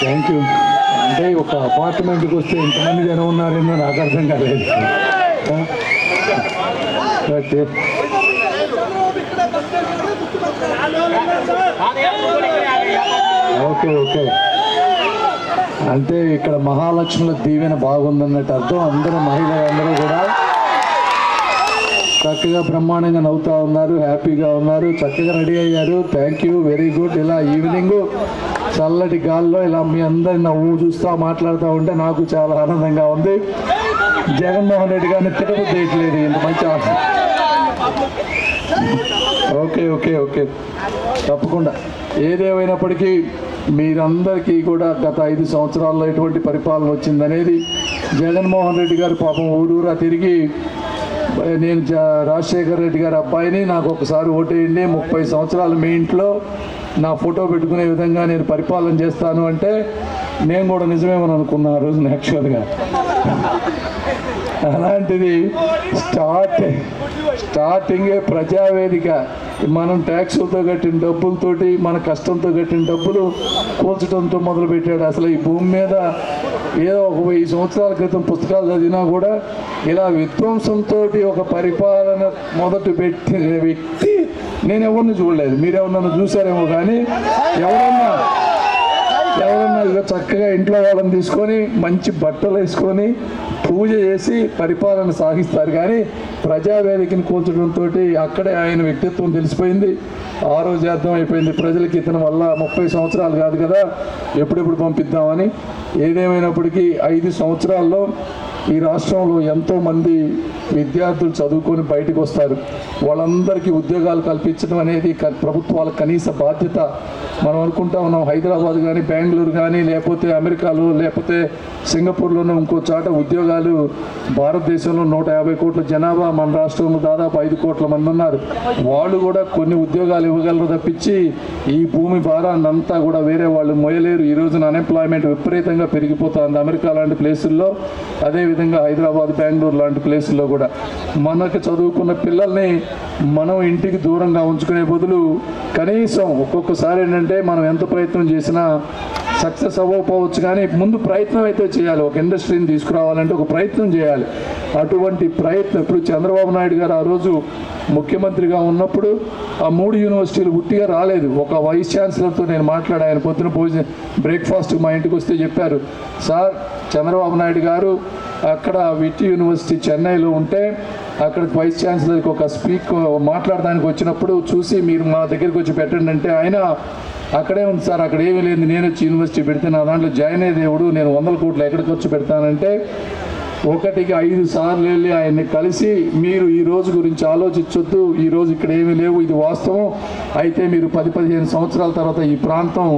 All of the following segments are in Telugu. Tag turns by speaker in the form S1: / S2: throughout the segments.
S1: Thank you. అంటే ఒక అపార్ట్మెంట్కి వస్తే ఇంతమంది జనం ఉన్నారేమో నాకు అర్థం కాలేదు. ఓకే ఓకే, అంటే ఇక్కడ మహాలక్ష్ముల దీవెన బాగుందన్నట్టు అర్థం. అందరూ మహిళలందరూ కూడా చక్కగా బ్రహ్మాండంగా నవ్వుతూ ఉన్నారు, హ్యాపీగా ఉన్నారు, చక్కగా రెడీ అయ్యారు. Thank you, very good. ఇలా ఈవినింగ్ చల్లటి గాల్లో ఇలా మీ అందరి నవ్వు చూస్తూ మాట్లాడుతూ ఉంటే నాకు చాలా ఆనందంగా ఉంది. జగన్మోహన్ రెడ్డి గారిని తిరుపతి చేయట్లేదు, ఇంత మంచి ఓకే ఓకే ఓకే, తప్పకుండా. ఏదేమైనప్పటికీ మీరందరికీ కూడా గత 5 సంవత్సరాల్లో ఎటువంటి పరిపాలన వచ్చిందనేది జగన్మోహన్ రెడ్డి గారు పాపం ఊరూరా తిరిగి, నేను రాజశేఖర్ రెడ్డి గారి అబ్బాయిని, నాకు ఒకసారి ఓటేయండి, 30 సంవత్సరాలు మీ ఇంట్లో నా ఫోటో పెట్టుకునే విధంగా నేను పరిపాలన చేస్తాను అంటే నేను కూడా నిజమేమని అనుకున్నా ఆ రోజున యాక్చువల్గా. అలాంటిది స్టార్టింగే ప్రజావేదిక, మనం ట్యాక్సులతో కట్టిన డబ్బులతోటి, మన కష్టంతో కట్టిన డబ్బులు కూల్చడంతో మొదలుపెట్టాడు. అసలు ఈ భూమి మీద ఏదో ఒక 1000 సంవత్సరాల క్రితం పుస్తకాలు చదివినా కూడా ఇలా విధ్వంసంతో ఒక పరిపాలన మొదటి పెట్టిన వ్యక్తి నేను ఎవరిని చూడలేదు. మీరెవరన్నా చూసారేమో, కానీ ఎవరన్నా ఇక చక్కగా ఇంట్లో వాళ్ళని తీసుకొని మంచి బట్టలు వేసుకొని పూజ చేసి పరిపాలన సాగిస్తారు. కానీ ప్రజావేదికని కూల్చడంతో అక్కడే ఆయన వ్యక్తిత్వం తెలిసిపోయింది. ఆ రోజు అర్థమైపోయింది ప్రజలకి, ఇతని వల్ల 30 సంవత్సరాలు కాదు కదా, ఎప్పుడెప్పుడు పంపిద్దామని. ఏదేమైనప్పటికీ 5 సంవత్సరాల్లో ఈ రాష్ట్రంలో ఎంతోమంది విద్యార్థులు చదువుకొని బయటకు వస్తారు. వాళ్ళందరికీ ఉద్యోగాలు కల్పించడం అనేది ప్రభుత్వాల కనీస బాధ్యత. మనం అనుకుంటా ఉన్నాం హైదరాబాద్ కానీ, బెంగళూరు కానీ, లేకపోతే అమెరికాలో, లేకపోతే సింగపూర్లోనూ ఇంకో చాట ఉద్యోగాలు. భారతదేశంలో 150 కోట్ల జనాభా, మన రాష్ట్రంలో దాదాపు 5 కోట్ల మంది ఉన్నారు. వాళ్ళు కూడా కొన్ని ఉద్యోగాలు ఇవ్వగలరు తప్పించి ఈ భూమి భారాన్ని అంతా కూడా వేరే వాళ్ళు మోయలేరు. ఈ రోజున అన్ఎంప్లాయ్మెంట్ విపరీతంగా పెరిగిపోతుంది అమెరికా లాంటి ప్లేసుల్లో, అదేవిధంగా హైదరాబాద్, బెంగళూరు లాంటి ప్లేసుల్లో కూడా. మనకు చదువుకున్న పిల్లల్ని మనం ఇంటికి దూరంగా ఉంచుకునే బదులు కనీసం ఒక్కొక్కసారి ఏంటంటే మనం ఎంత ప్రయత్నం చేసినా సక్సెస్ అవ్వకపోవచ్చు, కానీ ముందు ప్రయత్నం అయితే చేయాలి. ఒక ఇండస్ట్రీని తీసుకురావాలంటే ఒక ప్రయత్నం చేయాలి. అటువంటి ప్రయత్నం ఇప్పుడు చంద్రబాబు నాయుడు గారు ఆ రోజు ముఖ్యమంత్రిగా ఉన్నప్పుడు ఆ 3 యూనివర్సిటీలు ఉట్టిగా రాలేదు. ఒక వైస్ ఛాన్సలర్తో నేను మాట్లాడాను. ఆయన పొద్దున బ్రేక్ఫాస్ట్ మా ఇంటికి వస్తే చెప్పారు, సార్ చంద్రబాబు నాయుడు గారు అక్కడ విట్టి యూనివర్సిటీ చెన్నైలో ఉంటే అక్కడ వైస్ ఛాన్సలర్కి ఒక మాట్లాడడానికి వచ్చినప్పుడు చూసి మీరు మా దగ్గరికి వచ్చి పెట్టండి అంటే ఆయన అక్కడే ఉంది సార్, అక్కడ ఏమీ లేదు, నేను వచ్చి యూనివర్సిటీ పెడితే నా దాంట్లో జాయిన్ అయ్యే దేవుడు, నేను 100 కోట్లు ఎక్కడికి వచ్చి పెడతానంటే 1కి 5 సార్లు వెళ్ళి ఆయన్ని కలిసి మీరు ఈ రోజు గురించి ఆలోచించొద్దు, ఈరోజు ఇక్కడ ఏమీ లేవు, ఇది వాస్తవం, అయితే మీరు 10-15 సంవత్సరాల తర్వాత ఈ ప్రాంతం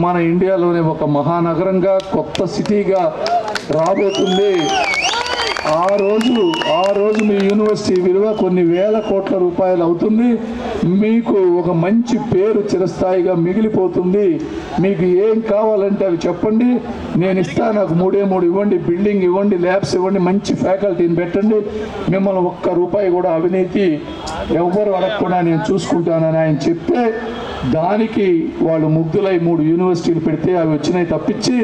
S1: మన ఇండియాలోనే ఒక మహానగరంగా, కొత్త సిటీగా రాబోతుంది. ఆ రోజు మీ యూనివర్సిటీ విలువ కొన్ని వేల కోట్ల రూపాయలు అవుతుంది. మీకు ఒక మంచి పేరు చిరస్థాయిగా మిగిలిపోతుంది. మీకు ఏం కావాలంటే అవి చెప్పండి, నేను ఇస్తాను. నాకు 3 ఇవ్వండి, బిల్డింగ్ ఇవ్వండి, ల్యాబ్స్ ఇవ్వండి, మంచి ఫ్యాకల్టీని పెట్టండి, మిమ్మల్ని ₹1 కూడా అవినీతి ఎవ్వరు అడగకుండా నేను చూసుకుంటానని ఆయన చెప్తే దానికి వాళ్ళు ముగ్ధులై 3 యూనివర్సిటీలు పెడితే అవి వచ్చినాయి తప్పించి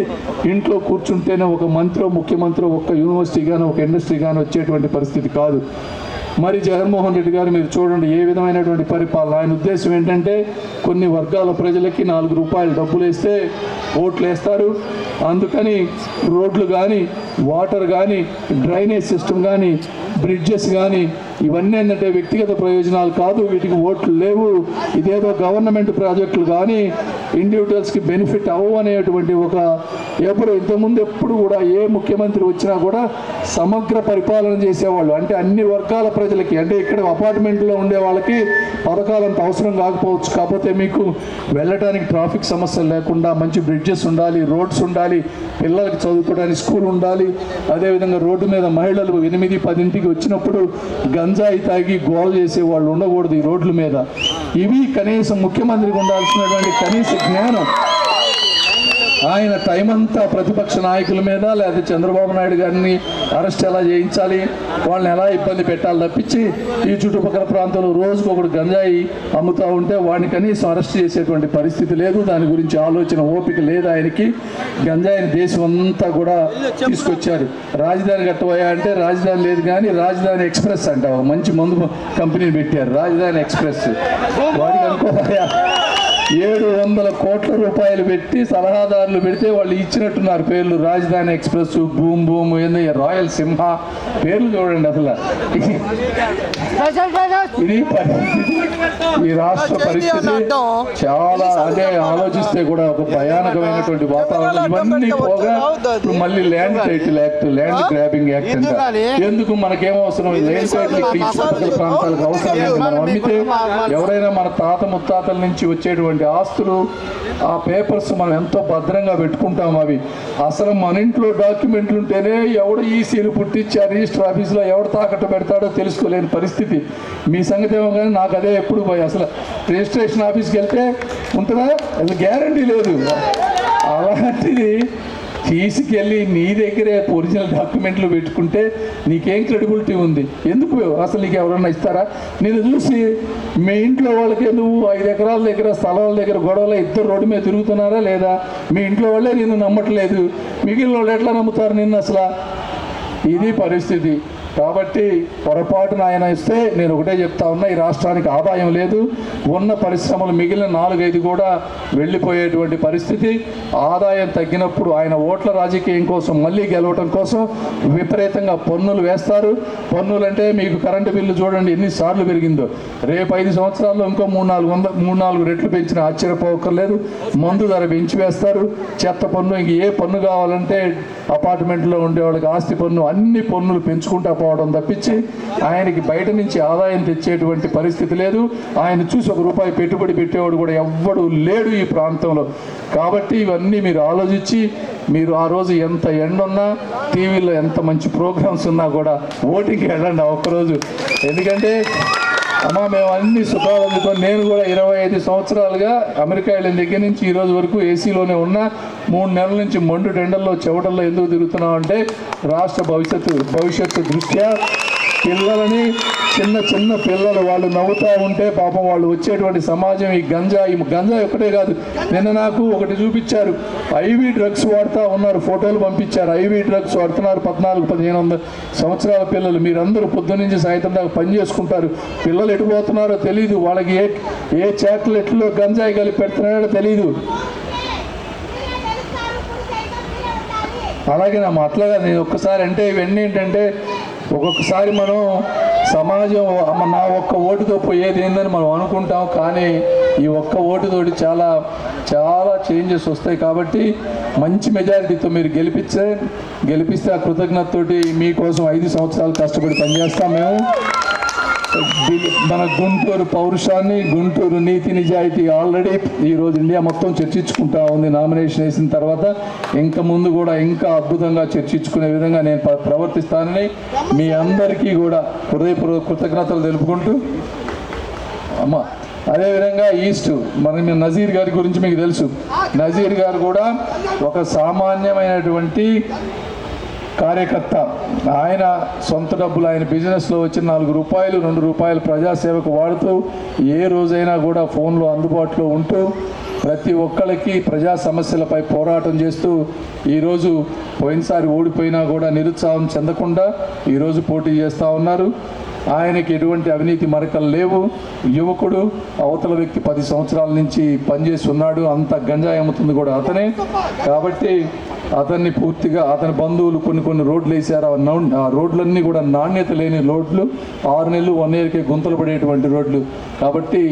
S1: ఇంట్లో కూర్చుంటేనే ఒక మంత్రో, ముఖ్యమంత్రి, ఒక్క యూనివర్సిటీ కానీ ఒక ఇండస్ట్రీ కానీ వచ్చేటువంటి పరిస్థితి కాదు. మరి జగన్మోహన్ రెడ్డి గారు మీరు చూడండి ఏ విధమైనటువంటి పరిపాలన. ఆయన ఉద్దేశం ఏంటంటే కొన్ని వర్గాల ప్రజలకి ₹4 డబ్బులు వేస్తే ఓట్లు వేస్తారు. అందుకని రోడ్లు కానీ, వాటర్ కానీ, డ్రైనేజ్ సిస్టమ్ కానీ, బ్రిడ్జెస్ కానీ ఇవన్నీ ఏంటంటే వ్యక్తిగత ప్రయోజనాలు కాదు, వీటికి ఓట్లు లేవు, ఇదేదో గవర్నమెంట్ ప్రాజెక్టులు కానీ ఇండివిజువల్స్కి బెనిఫిట్ అవ్వవు అనేటువంటి ఒక ఇంతకుముందు ఎప్పుడు కూడా ఏ ముఖ్యమంత్రి వచ్చినా కూడా సమగ్ర పరిపాలన చేసేవాళ్ళు. అంటే అన్ని వర్గాల ప్రజలకి, అంటే ఇక్కడ అపార్ట్మెంట్లో ఉండే వాళ్ళకి పథకాలంత అవసరం కాకపోవచ్చు, కాకపోతే మీకు వెళ్ళటానికి ట్రాఫిక్ సమస్యలు లేకుండా మంచి బ్రిడ్జెస్ ఉండాలి, రోడ్స్ ఉండాలి, పిల్లలకి చదువుకోవడానికి స్కూల్ ఉండాలి. అదేవిధంగా రోడ్డు మీద మహిళలు 8-10 వచ్చినప్పుడు గంజాయి తాగి గోల్ చేసే వాళ్ళు ఉండకూడదు ఈ రోడ్ల మీద. ఇవి కనీసం ముఖ్యమంత్రికి ఉండాల్సినటువంటి కనీస జ్ఞానం. ఆయన టైం అంతా ప్రతిపక్ష నాయకుల మీద, లేదా చంద్రబాబు నాయుడు గారిని అరెస్ట్ ఎలా చేయించాలి, వాళ్ళని ఎలా ఇబ్బంది పెట్టాలి తప్పించి ఈ చుట్టుపక్కల ప్రాంతంలో రోజుకు ఒకడు గంజాయి అమ్ముతూ ఉంటే వాడిని కనీసం అరెస్ట్ చేసేటువంటి పరిస్థితి లేదు. దాని గురించి ఆలోచన ఓపిక లేదు ఆయనకి. గంజాయిని దేశం అంతా కూడా తీసుకొచ్చారు. రాజధాని కట్టబోయా అంటే రాజధాని లేదు కానీ రాజధాని ఎక్స్ప్రెస్ అంట మంచి మందు కంపెనీని పెట్టారు, రాజధాని ఎక్స్ప్రెస్. వాడికి అనుకోబోయా 700 కోట్ల రూపాయలు పెట్టి సలహాదారులు పెడితే వాళ్ళు ఇచ్చినట్టున్నారు పేర్లు. రాజధాని ఎక్స్ప్రెస్, బూమ్ బూమ్, ఏంది రాయల్ సింహ పేర్లు చూడండి. అసలు ఇది ఈ రాష్ట్ర పరిస్థితి చాలా, అదే ఆలోచిస్తే కూడా ఒక భయానకమైనటువంటి వాతావరణం. ఇవన్నీ పోగా ఇప్పుడు మళ్ళీ land title act, land grabbing act అంటే ఎందుకు మనకేమో అవసరం? ల్యాండ్ టైటిల్ చుట్టుపక్కల ప్రాంతాలకు అవసరం లేదు. మనం అమ్మితే ఎవరైనా మన తాత ముత్తాతల నుంచి వచ్చేటువంటి ఆస్తులు, ఆ పేపర్స్ మనం ఎంతో భద్రంగా పెట్టుకుంటాం. అవి అసలు మన ఇంట్లో డాక్యుమెంట్లు ఉంటేనే ఎవడు ఈసీలు పుట్టించి ఆ రిజిస్టర్ ఆఫీసులో ఎవడు తాకట్టు పెడతాడో తెలుసుకోలేని పరిస్థితి. మీ సంగతి ఏమో కానీ నాకు అదే ఎప్పుడు పోయి అసలు రిజిస్ట్రేషన్ ఆఫీస్కి వెళ్తే ఉంటుందా, అది గ్యారంటీ లేదు. అలాంటిది తీసుకెళ్ళి నీ దగ్గరే ఒరిజినల్ డాక్యుమెంట్లు పెట్టుకుంటే నీకేం క్రెడిబిలిటీ ఉంది? ఎందుకు అసలు నీకు ఎవరన్నా ఇస్తారా? నేను చూసి మీ ఇంట్లో వాళ్ళకి నువ్వు 5 ఎకరాల దగ్గర స్థలాల దగ్గర గొడవలో ఇద్దరు రోడ్డు మీద తిరుగుతున్నారా లేదా? మీ ఇంట్లో వాళ్ళే నిన్ను నమ్మట్లేదు, మిగిలిన వాళ్ళు ఎట్లా నమ్ముతారు నిన్ను అసలు? ఇది పరిస్థితి. కాబట్టి పొరపాటున ఆయన ఇస్తే నేను ఒకటే చెప్తా ఉన్నా, ఈ రాష్ట్రానికి ఆదాయం లేదు. ఉన్న పరిశ్రమలు మిగిలిన 4-5 కూడా వెళ్ళిపోయేటువంటి పరిస్థితి. ఆదాయం తగ్గినప్పుడు ఆయన ఓట్ల రాజకీయం కోసం, మళ్ళీ గెలవటం కోసం విపరీతంగా పన్నులు వేస్తారు. పన్నులు అంటే మీకు కరెంటు బిల్లు చూడండి ఎన్నిసార్లు పెరిగిందో. రేపు 5 సంవత్సరాల్లో ఇంకో 3-4 రెట్లు పెంచిన ఆశ్చర్యపోకర్లేదు. మందు ధర పెంచి వేస్తారు. చెత్త పన్ను, ఇంక ఏ పన్ను కావాలంటే అపార్ట్మెంట్లో ఉండే వాళ్ళకి ఆస్తి పన్ను, అన్ని పన్నులు పెంచుకుంటా పోవడం తప్పించి ఆయనకి బయట నుంచి ఆదాయం తెచ్చేటువంటి పరిస్థితి లేదు. ఆయన చూసి ₹1 పెట్టుబడి పెట్టేవాడు కూడా ఎవ్వడు లేడు ఈ ప్రాంతంలో. కాబట్టి ఇవన్నీ మీరు ఆలోచించి, మీరు ఆ రోజు ఎంత ఎండున్నా, టీవీలో ఎంత మంచి ప్రోగ్రామ్స్ ఉన్నా కూడా ఓటింగ్కి వెళ్ళండి ఆ ఒక్కరోజు. ఎందుకంటే అమ్మా మేము అన్ని సుఖాలు అందుకొని, నేను కూడా 25 సంవత్సరాలుగా అమెరికా వెళ్ళిన దగ్గర నుంచి ఈ రోజు వరకు ఏసీలోనే ఉన్నా. 3 నెలల నుంచి మండు టెండల్లో చెవటల్లో ఎందుకు తిరుగుతున్నాం అంటే రాష్ట్ర భవిష్యత్తు దృష్ట్యా పిల్లలని, చిన్న పిల్లలు వాళ్ళు నవ్వుతూ ఉంటే పాపం వాళ్ళు వచ్చేటువంటి సమాజం ఈ గంజాయి ఒకటే కాదు. నిన్న నాకు ఒకటి చూపించారు, ఐవీ డ్రగ్స్ వాడుతూ ఉన్నారు, ఫోటోలు పంపించారు. ఐవీ డ్రగ్స్ వాడుతున్నారు 1400-1500 సంవత్సరాల పిల్లలు. మీరందరూ పొద్దున్న నుంచి సాయంత్రం దాకా పని చేసుకుంటారు. పిల్లలు ఎటుపోతున్నారో తెలియదు, వాళ్ళకి ఏ చాక్లెట్లో గంజాయి కలిపి పెడుతున్నారో తెలియదు. అలాగే అట్లాగా నేను ఒక్కసారి అంటే ఇవన్నీ ఏంటంటే ఒక్కొక్కసారి మనం సమాజం నా ఒక్క ఓటుతో పోయేది ఏందని మనం అనుకుంటాం, కానీ ఈ ఒక్క ఓటుతోటి చాలా చాలా చేంజెస్ వస్తాయి. కాబట్టి మంచి మెజారిటీతో మీరు గెలిపిస్తే ఆ కృతజ్ఞతతోటి మీకోసం 5 సంవత్సరాలు కష్టపడి పనిచేస్తాం మేము. మన గుంటూరు పౌరుషాన్ని, గుంటూరు నీతి నిజాయితీ ఆల్రెడీ ఈరోజు ఇండియా మొత్తం చర్చించుకుంటా ఉంది. నామినేషన్ వేసిన తర్వాత ఇంకా ముందు కూడా ఇంకా అద్భుతంగా చర్చించుకునే విధంగా నేను ప్రవర్తిస్తానని మీ అందరికీ కూడా హృదయపూర్వక కృతజ్ఞతలు తెలుపుకుంటూ, అమ్మ అదేవిధంగా ఈస్ట్ మన నజీర్ గారి గురించి మీకు తెలుసు. నజీర్ గారు కూడా ఒక సామాన్యమైనటువంటి కార్యకర్త. ఆయన సొంత డబ్బులు, ఆయన బిజినెస్లో వచ్చిన ₹4, ₹2 ప్రజాసేవకు వాడుతూ ఏ రోజైనా కూడా ఫోన్లో అందుబాటులో ఉంటూ ప్రతి ఒక్కరికి ప్రజా సమస్యలపై పోరాటం చేస్తూ ఈరోజు పోయినసారి ఓడిపోయినా కూడా నిరుత్సాహం చెందకుండా ఈరోజు పోటీ చేస్తూ ఉన్నారు. ఆయనకి ఎటువంటి అవినీతి మరకలు లేవు. యువకుడు, అవతల వ్యక్తి 10 సంవత్సరాల నుంచి పనిచేసి ఉన్నాడు. అంత గంజాయి అమ్ముతుంది కూడా అతనే. కాబట్టి అతన్ని పూర్తిగా అతని బంధువులు కొన్ని రోడ్లు వేశారు. ఆ రోడ్లన్నీ కూడా నాణ్యత లేని రోడ్లు, 6 నెలలు 1 ఇయర్కే గుంతలు పడేటువంటి రోడ్లు. కాబట్టి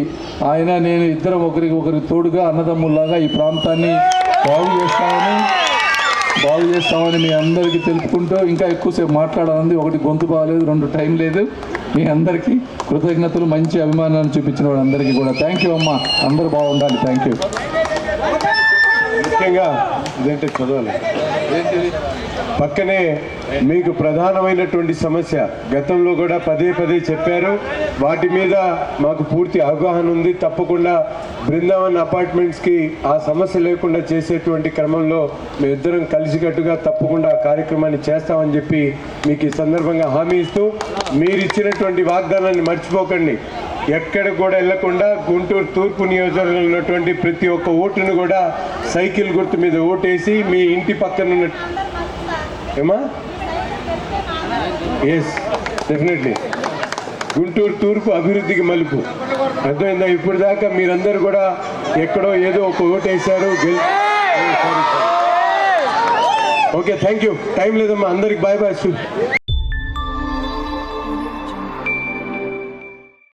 S1: ఆయన నేను ఇద్దరం ఒకరికి తోడుగా అన్నదమ్ముల్లాగా ఈ ప్రాంతాన్ని బాగు చేస్తామని మీ అందరికీ తెలుపుకుంటూ, ఇంకా ఎక్కువసేపు మాట్లాడాలని, ఒకటి గొంతు బాగాలేదు, 2 టైం లేదు. మీ అందరికీ కృతజ్ఞతలు, మంచి అభిమానాన్ని చూపించిన వాళ్ళందరికీ కూడా థ్యాంక్ యూ అమ్మా. అందరూ బాగుండాలి. Thank you.
S2: ముఖ్యంగా ఇదేంటే చదవాలి. పక్కనే మీకు ప్రధానమైనటువంటి సమస్య గతంలో కూడా పదే పదే చెప్పారు, వాటి మీద మాకు పూర్తి అవగాహన ఉంది. తప్పకుండా బృందావన్ అపార్ట్మెంట్స్కి ఆ సమస్య లేకుండా చేసేటువంటి క్రమంలో మేమిద్దరం కలిసికట్టుగా తప్పకుండా ఆ కార్యక్రమాన్ని చేస్తామని చెప్పి మీకు ఈ సందర్భంగా హామీ ఇస్తూ, మీరు ఇచ్చినటువంటి వాగ్దానాన్ని మర్చిపోకండి. ఎక్కడ కూడా వెళ్లకుండా గుంటూరు తూర్పు నియోజకవర్గంలో ఉన్నటువంటి ప్రతి ఒక్క ఓటును కూడా సైకిల్ గుర్తు మీద ఓటేసి మీ ఇంటి పక్కన ఉన్న ఏమా ఎస్ డెఫినెట్లీ గుంటూరు తూర్పు అభివృద్ధికి మలుపు అర్థమైందా? ఇప్పుడు దాకా మీరందరూ కూడా ఎక్కడో ఏదో ఒక ఓటేశారు. Okay, thank you. టైం లేదమ్మా, అందరికి బాయ్ బాయ్.